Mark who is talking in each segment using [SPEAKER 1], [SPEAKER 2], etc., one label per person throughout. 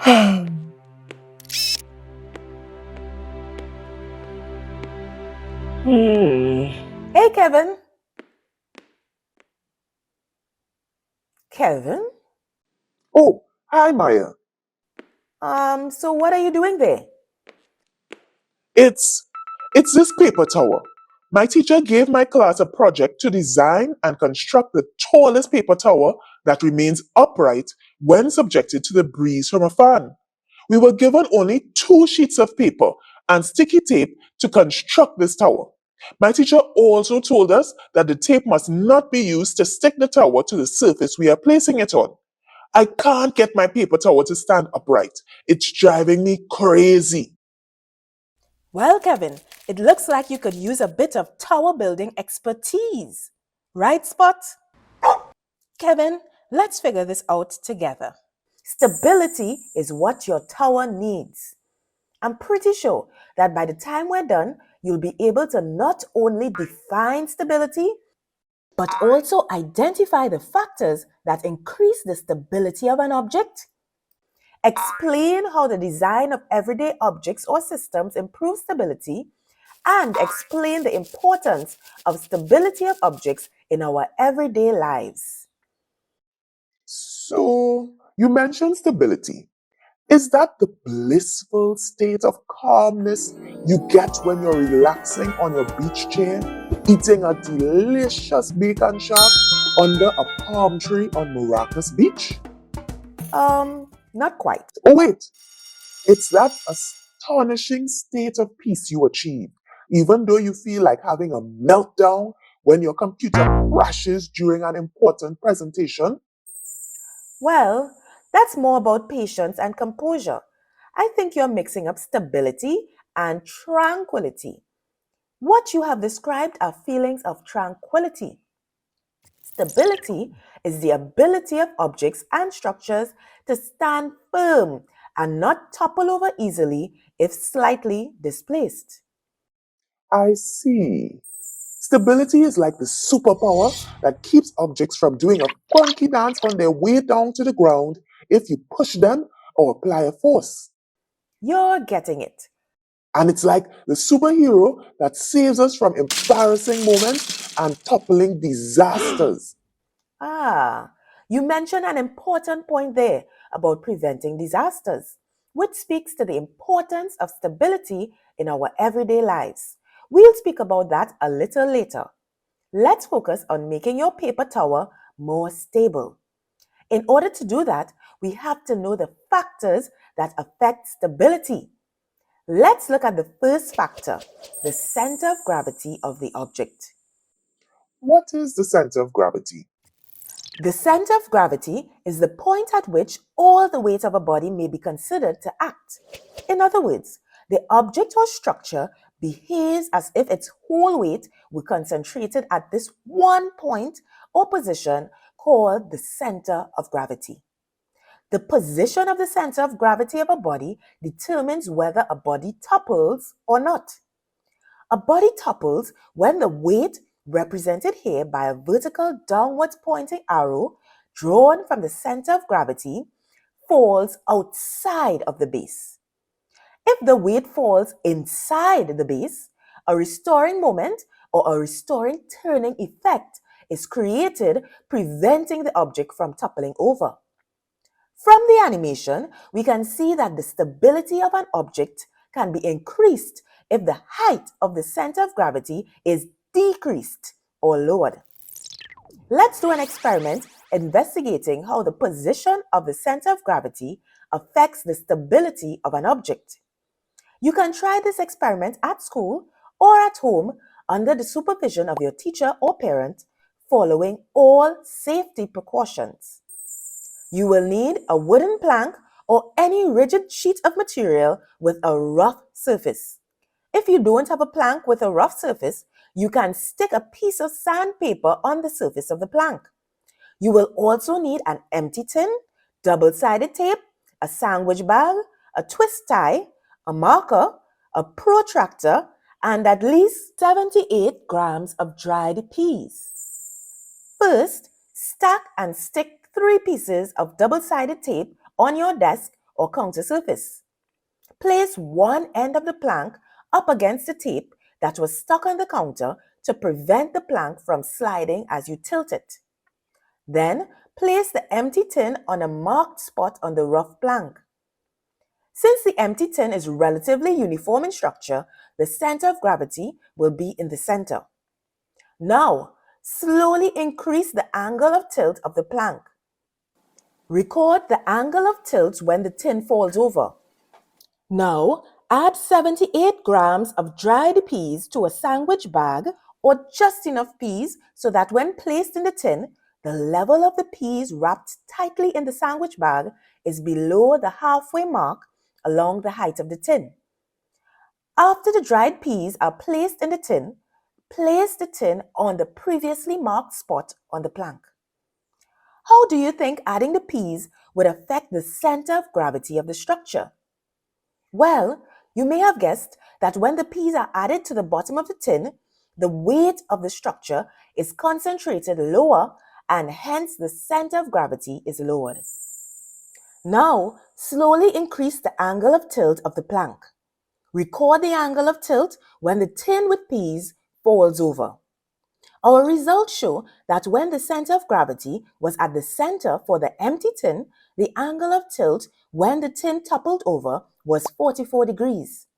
[SPEAKER 1] Hey, Kevin. Kevin?
[SPEAKER 2] Oh, hi, Maya.
[SPEAKER 1] So what are you doing there?
[SPEAKER 2] It's it's this paper tower. My teacher gave my class a project to design and construct the tallest paper tower that remains upright when subjected to the breeze from a fan. We were given only 2 sheets of paper and sticky tape to construct this tower. My teacher also told us that the tape must not be used to stick the tower to the surface we are placing it on. I can't get my paper tower to stand upright. It's driving me crazy.
[SPEAKER 1] Well, Kevin, it looks like you could use a bit of tower building expertise. Right, Spot? Kevin, let's figure this out together. Stability is what your tower needs. I'm pretty sure that by the time we're done, you'll be able to not only define stability, but also identify the factors that increase the stability of an object. Explain how the design of everyday objects or systems improves stability, and explain the importance of stability of objects in our everyday lives.
[SPEAKER 2] So, you mentioned stability. Is that the blissful state of calmness you get when you're relaxing on your beach chair, eating a delicious bacon shack under a palm tree on Maracas Beach?
[SPEAKER 1] Not quite.
[SPEAKER 2] Oh, wait, it's that astonishing state of peace you achieve, even though you feel like having a meltdown when your computer crashes during an important presentation.
[SPEAKER 1] Well, that's more about patience and composure. I think you're mixing up stability and tranquility. What you have described are feelings of tranquility. Stability is the ability of objects and structures to stand firm and not topple over easily if slightly displaced.
[SPEAKER 2] I see. Stability is like the superpower that keeps objects from doing a funky dance on their way down to the ground if you push them or apply a force.
[SPEAKER 1] You're getting it.
[SPEAKER 2] And it's like the superhero that saves us from embarrassing moments and toppling disasters.
[SPEAKER 1] Ah, you mentioned an important point there about preventing disasters, which speaks to the importance of stability in our everyday lives. We'll speak about that a little later. Let's focus on making your paper tower more stable. In order to do that, we have to know the factors that affect stability. Let's look at the first factor, the center of gravity of the object.
[SPEAKER 2] What is the center of gravity?
[SPEAKER 1] The center of gravity is the point at which all the weight of a body may be considered to act. In other words, the object or structure behaves as if its whole weight were concentrated at this one point or position called the center of gravity. The position of the center of gravity of a body determines whether a body topples or not. A body topples when the weight, represented here by a vertical downwards pointing arrow drawn from the center of gravity, falls outside of the base. If the weight falls inside the base, a restoring moment or a restoring turning effect is created, preventing the object from toppling over. From the animation, we can see that the stability of an object can be increased if the height of the center of gravity is decreased or lowered. Let's do an experiment investigating how the position of the center of gravity affects the stability of an object. You can try this experiment at school or at home under the supervision of your teacher or parent, following all safety precautions. You will need a wooden plank or any rigid sheet of material with a rough surface. If you don't have a plank with a rough surface, you can stick a piece of sandpaper on the surface of the plank. You will also need an empty tin, double-sided tape, a sandwich bag, a twist tie, a marker, a protractor, and at least 78 grams of dried peas. First, stack and stick 3 pieces of double-sided tape on your desk or counter surface. Place one end of the plank up against the tape that was stuck on the counter to prevent the plank from sliding as you tilt it. Then, place the empty tin on a marked spot on the rough plank. Since the empty tin is relatively uniform in structure, the center of gravity will be in the center. Now, slowly increase the angle of tilt of the plank. Record the angle of tilt when the tin falls over. Now, add 78 grams of dried peas to a sandwich bag or just enough peas so that when placed in the tin, the level of the peas wrapped tightly in the sandwich bag is below the halfway mark along the height of the tin. After the dried peas are placed in the tin, place the tin on the previously marked spot on the plank. How do you think adding the peas would affect the center of gravity of the structure? Well, you may have guessed that when the peas are added to the bottom of the tin, the weight of the structure is concentrated lower and hence the center of gravity is lowered. Now, slowly increase the angle of tilt of the plank. Record the angle of tilt when the tin with peas falls over. Our results show that when the center of gravity was at the center for the empty tin, the angle of tilt when the tin toppled over was 44 degrees.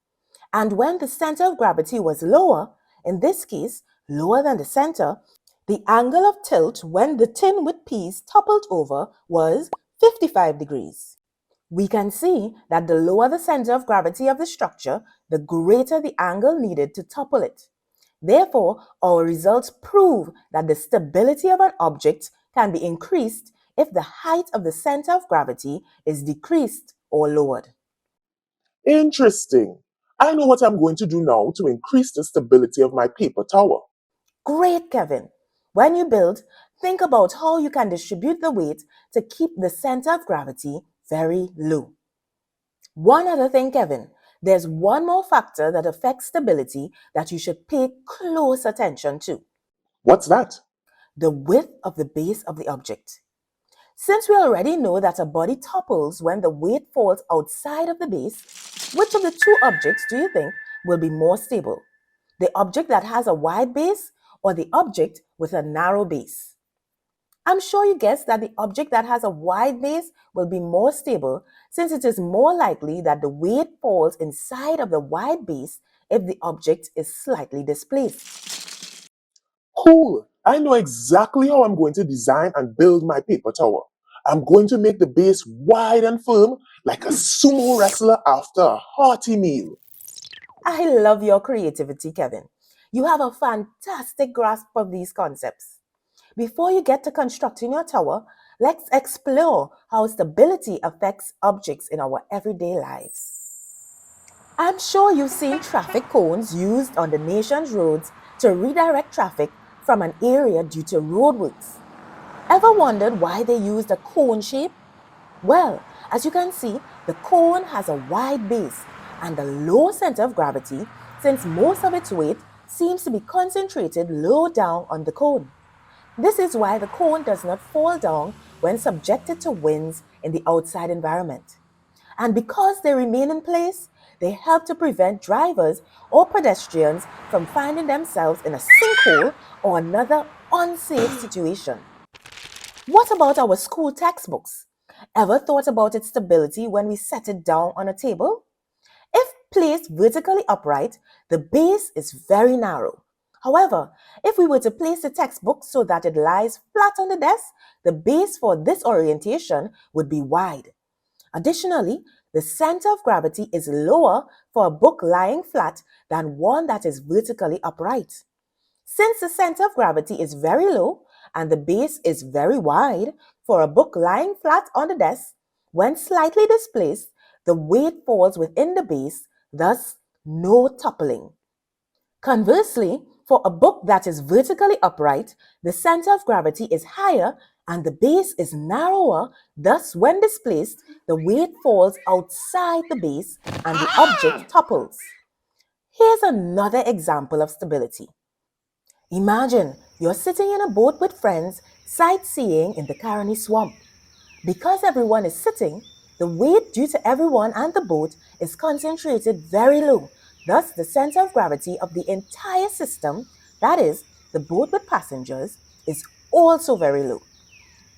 [SPEAKER 1] And when the center of gravity was lower, in this case, lower than the center, the angle of tilt when the tin with peas toppled over was 55 degrees. We can see that the lower the center of gravity of the structure, the greater the angle needed to topple it. Therefore, our results prove that the stability of an object can be increased if the height of the center of gravity is decreased or lowered.
[SPEAKER 2] Interesting. I know what I'm going to do now to increase the stability of my paper tower.
[SPEAKER 1] Great, Kevin. When you build, think about how you can distribute the weight to keep the center of gravity very low. One other thing, Kevin, there's one more factor that affects stability that you should pay close attention to:
[SPEAKER 2] What's that?
[SPEAKER 1] the width of the base of the object. Since we already know that a body topples when the weight falls outside of the base, which of the two objects do you think will be more stable? The object that has a wide base or the object with a narrow base? I'm sure you guessed that the object that has a wide base will be more stable since it is more likely that the weight falls inside of the wide base if the object is slightly displaced.
[SPEAKER 2] Cool. I know exactly how I'm going to design and build my paper tower. I'm going to make the base wide and firm like a sumo wrestler after a hearty meal.
[SPEAKER 1] I love your creativity, Kevin. You have a fantastic grasp of these concepts. Before you get to constructing your tower, let's explore how stability affects objects in our everyday lives. I'm sure you've seen traffic cones used on the nation's roads to redirect traffic from an area due to roadworks. Ever wondered why they used a cone shape? Well, as you can see, the cone has a wide base and a low center of gravity since most of its weight seems to be concentrated low down on the cone. This is why the cone does not fall down when subjected to winds in the outside environment. And because they remain in place, they help to prevent drivers or pedestrians from finding themselves in a sinkhole or another unsafe situation. What about our school textbooks? Ever thought about its stability when we set it down on a table? If placed vertically upright, the base is very narrow. However, if we were to place the textbook so that it lies flat on the desk, the base for this orientation would be wide. Additionally, the center of gravity is lower for a book lying flat than one that is vertically upright. Since the center of gravity is very low and the base is very wide for a book lying flat on the desk, when slightly displaced, the weight falls within the base, thus no toppling. Conversely, for a book that is vertically upright, the center of gravity is higher and the base is narrower, thus when displaced, the weight falls outside the base and the object topples. Here's another example of stability. Imagine you're sitting in a boat with friends sightseeing in the Caroni swamp. Because everyone is sitting, The weight due to everyone and the boat is concentrated very low. Thus, the center of gravity of the entire system, that is, the boat with passengers, is also very low.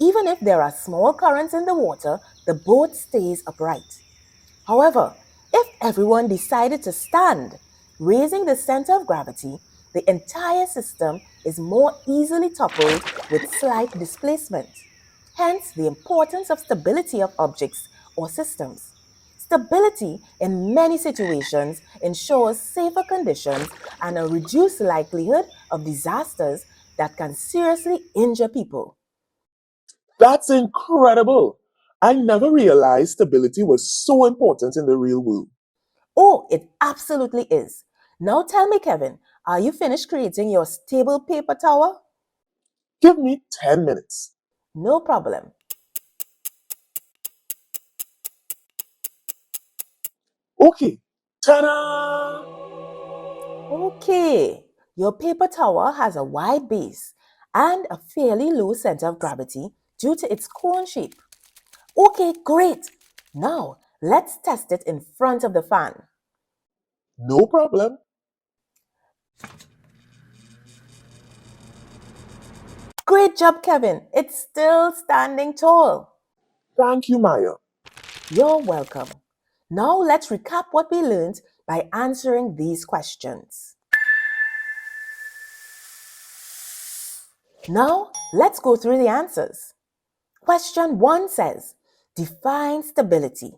[SPEAKER 1] Even if there are small currents in the water, the boat stays upright. However, if everyone decided to stand, raising the center of gravity, the entire system is more easily toppled with slight displacement. Hence, the importance of stability of objects or systems. Stability in many situations ensures safer conditions and a reduced likelihood of disasters that can seriously injure people.
[SPEAKER 2] That's incredible. I never realized stability was so important in the real world.
[SPEAKER 1] Oh, it absolutely is. Now tell me, Kevin, are you finished creating your stable paper tower?
[SPEAKER 2] Give me 10 minutes.
[SPEAKER 1] No problem.
[SPEAKER 2] Okay. Ta-da!
[SPEAKER 1] Okay, your paper tower has a wide base and a fairly low center of gravity due to its cone shape. Okay, great. Now let's test it in front of the fan.
[SPEAKER 2] No problem.
[SPEAKER 1] Great job, Kevin. It's still standing tall.
[SPEAKER 2] Thank you, Maya.
[SPEAKER 1] You're welcome. Now let's recap what we learned by answering these questions. Now let's go through the answers. Question 1 says, define stability.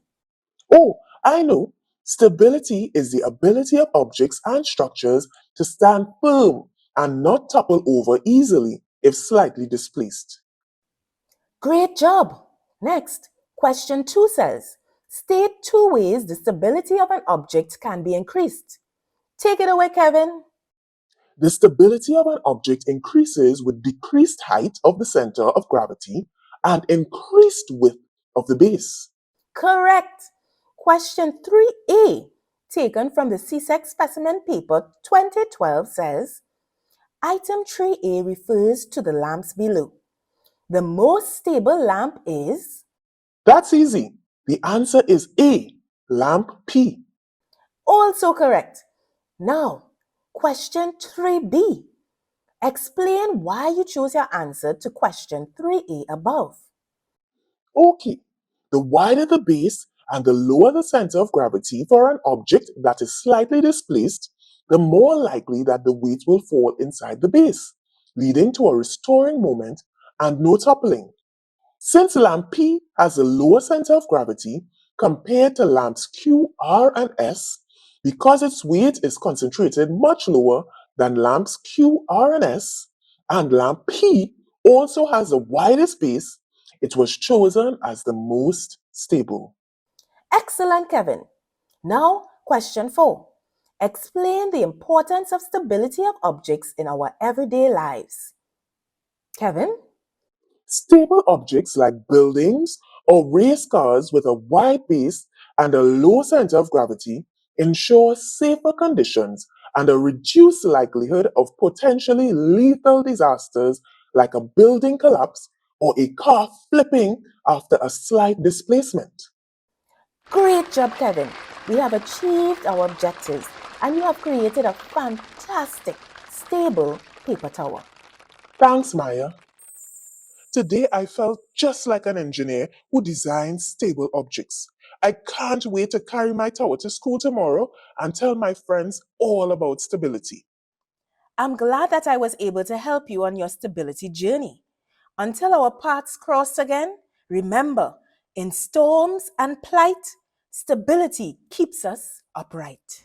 [SPEAKER 2] Oh, I know. Stability is the ability of objects and structures to stand firm and not topple over easily if slightly displaced.
[SPEAKER 1] Great job. Next, question 2 says, state 2 ways the stability of an object can be increased. Take it away, Kevin.
[SPEAKER 2] The stability of an object increases with decreased height of the center of gravity and increased width of the base.
[SPEAKER 1] Correct. Question 3A, taken from the CSEC specimen paper 2012 says, item 3A refers to the lamps below. The most stable lamp is...
[SPEAKER 2] That's easy. The answer is A, lamp P.
[SPEAKER 1] Also correct. Now, question 3B. Explain why you chose your answer to question 3A above.
[SPEAKER 2] Okay, the wider the base and the lower the center of gravity for an object that is slightly displaced, the more likely that the weight will fall inside the base, leading to a restoring moment and no toppling. Since lamp P has a lower center of gravity compared to lamps Q, R, and S, because its weight is concentrated much lower than lamps Q, R, and S, and lamp P also has the widest base, it was chosen as the most stable.
[SPEAKER 1] Excellent, Kevin. Now, question 4. Explain the importance of stability of objects in our everyday lives. Kevin?
[SPEAKER 2] Stable objects like buildings or race cars with a wide base and a low center of gravity ensure safer conditions and a reduced likelihood of potentially lethal disasters like a building collapse or a car flipping after a slight displacement.
[SPEAKER 1] Great job, Kevin. We have achieved our objectives and you have created a fantastic, stable paper tower.
[SPEAKER 2] Thanks, Maya. Today I felt just like an engineer who designs stable objects. I can't wait to carry my tower to school tomorrow and tell my friends all about stability.
[SPEAKER 1] I'm glad that I was able to help you on your stability journey. Until our paths cross again, remember, in storms and plight, stability keeps us upright.